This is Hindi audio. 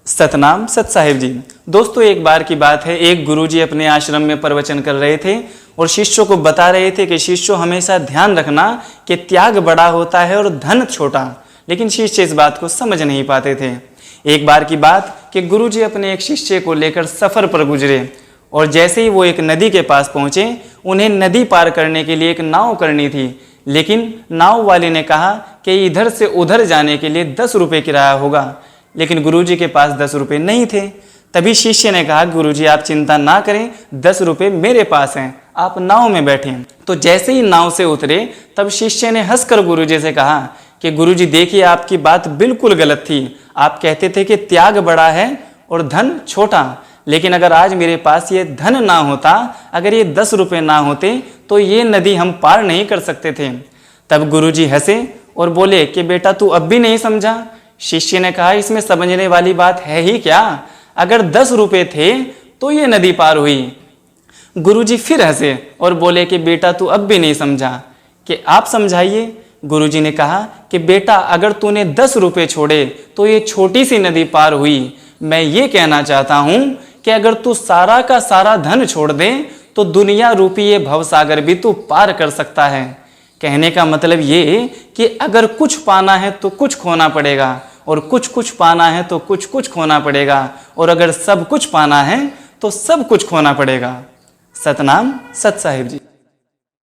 सतनाम सत साहिब जी। दोस्तों, एक बार की बात है, एक गुरुजी अपने आश्रम में प्रवचन कर रहे थे और शिष्यों को बता रहे थे कि शिष्यों हमेशा ध्यान रखना कि त्याग बड़ा होता है और धन छोटा। लेकिन शिष्य इस बात को समझ नहीं पाते थे। एक बार की बात कि गुरुजी अपने एक शिष्य को लेकर सफर पर गुजरे और जैसे ही वो एक नदी के पास पहुंचे, उन्हें नदी पार करने के लिए एक नाव करनी थी। लेकिन नाव वाले ने कहा कि इधर से उधर जाने के लिए 10 रुपये किराया होगा। लेकिन गुरुजी के पास 10 रुपये नहीं थे। तभी शिष्य ने कहा, गुरुजी आप चिंता ना करें, 10 रुपये मेरे पास हैं, आप नाव में बैठें। तो जैसे ही नाव से उतरे, तब शिष्य ने हंसकर गुरुजी से कहा कि गुरुजी देखिए, आपकी बात बिल्कुल गलत थी। आप कहते थे कि त्याग बड़ा है और धन छोटा, लेकिन अगर आज मेरे पास ये धन ना होता, अगर ये 10 रुपये ना होते, तो ये नदी हम पार नहीं कर सकते थे। तब गुरुजी हंसे और बोले कि बेटा तू अब भी नहीं समझा। शिष्य ने कहा, इसमें समझने वाली बात है ही क्या, अगर 10 रुपये थे तो ये नदी पार हुई। गुरुजी फिर हंसे और बोले कि बेटा तू अब भी नहीं समझा, कि आप समझाइए। गुरुजी ने कहा कि बेटा अगर तूने 10 रुपये छोड़े तो ये छोटी सी नदी पार हुई। मैं ये कहना चाहता हूँ कि अगर तू सारा का सारा धन छोड़ दे तो दुनिया रूपी ये भवसागर भी तू पार कर सकता है। कहने का मतलब ये कि अगर कुछ पाना है तो कुछ खोना पड़ेगा, और कुछ पाना है तो कुछ खोना पड़ेगा, और अगर सब कुछ पाना है तो सब कुछ खोना पड़ेगा। सतनाम सत साहिब जी।